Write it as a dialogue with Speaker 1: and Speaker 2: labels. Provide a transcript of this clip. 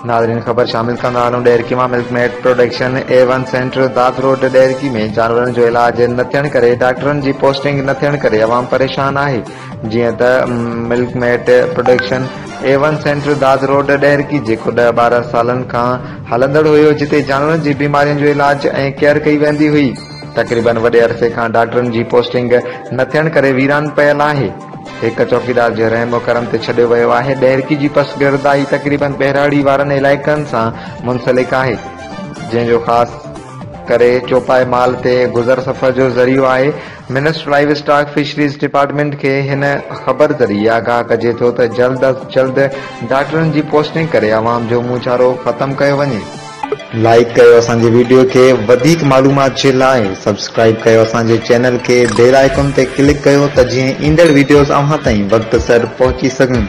Speaker 1: नाज़रीन ख़बर शामिल कंदा हलूं। डेरकी मां मिल्कमेट प्रोडक्शन A1 सेंटर दात रोड डेरकी में जानवरनि जो इलाज न थियण करे डॉक्टरनि जी पोस्टिंग न थियण करे अवाम परेशान आहे। जीअं त मिल्कमेट प्रोडक्शन A1 सेंटर दात रोड डेरकी जेको 10-12 सालनि खां हलंदड़ हुयो, जिते जानवरनि जी बीमारियुनि जो इलाज ऐं केयर कई वेंदी हुई, तक़रीबन वॾे अरसे खां डॉक्टरनि जी पोस्टिंग न थियण करे वीरान पयल आहे। एक चौकीदार जे रहम करम ते छॾियो वियो आहे। डेरकी जी पसगिरदाई तक़रीबन बहिराड़ी वारनि इलाइक़नि सां मुंसलिक आहे, जंहिंजो ख़ासि करे चौपाई माल ते गुज़र सफ़र जो ज़रियो आहे। Minister live stock fisheries department खे हिन ख़बर ज़रिए आगाह कजे थो त जल्द अज़ जल्द डॉक्टरनि जी पोस्टिंग करे अवाम जो मुंहुं चारो ख़त्म कयो वञे। लाइक कयो असांजे वीडियो खे, वधीक मालूमात जे लाइ सब्सक्राइब कयो असांजे चैनल खे, बेल आइकन ते क्लिक कयो त जीअं ईंदड़ वीडियोज़ अव्हां ताईं वक़्त सर पहुची सघनि।